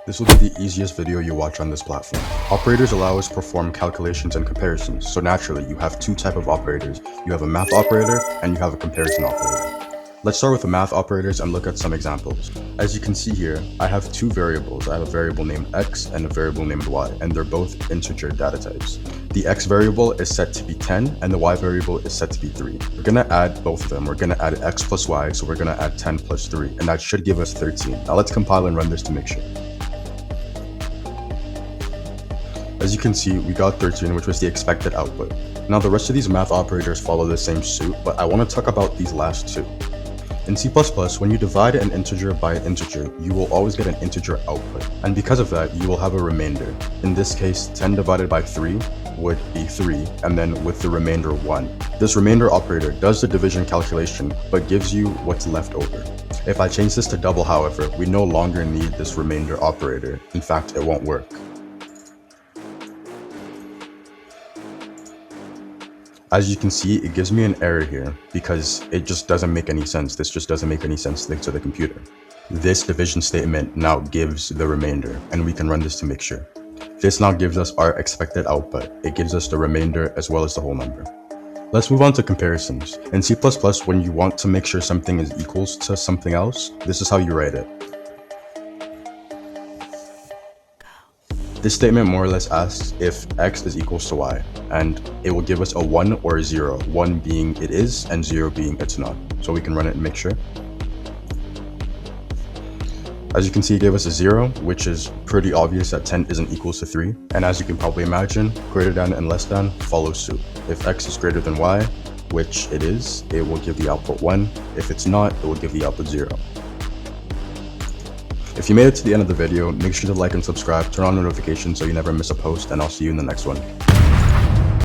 This will be the easiest video you watch on this platform. Operators allow us to perform calculations and comparisons, so naturally you have two types of operators. You have a math operator and you have a comparison operator. Let's start with the math operators and look at some examples. As you can see here, I have two variables. I have a variable named x and a variable named y, and they're both integer data types. The x variable is set to be 10 and the y variable is set to be 3. We're going to add both of them. We're going to add x plus y, so we're going to add 10 plus 3, and that should give us 13. Now let's compile and run this to make sure. As you can see, we got 13, which was the expected output. Now the rest of these math operators follow the same suit, but I want to talk about these last two. In C++, when you divide an integer by an integer, you will always get an integer output. And because of that, you will have a remainder. In this case, 10 divided by 3 would be 3, and then with the remainder 1. This remainder operator does the division calculation, but gives you what's left over. If I change this to double, however, we no longer need this remainder operator. In fact, it won't work. As you can see, it gives me an error here because it just doesn't make any sense. This just doesn't make any sense to the computer. This division statement now gives the remainder, and we can run this to make sure. This now gives us our expected output. It gives us the remainder as well as the whole number. Let's move on to comparisons. In C++, when you want to make sure something is equals to something else, this is how you write it. This statement more or less asks if x is equals to y, and it will give us a 1 or a 0, 1 being it is and 0 being it's not. So we can run it and make sure. As you can see, it gave us a 0, which is pretty obvious that 10 isn't equals to 3. And as you can probably imagine, greater than and less than follow suit. If x is greater than y, which it is, it will give the output 1. If it's not, it will give the output 0. If you made it to the end of the video, make sure to like and subscribe, turn on notifications so you never miss a post, and I'll see you in the next one.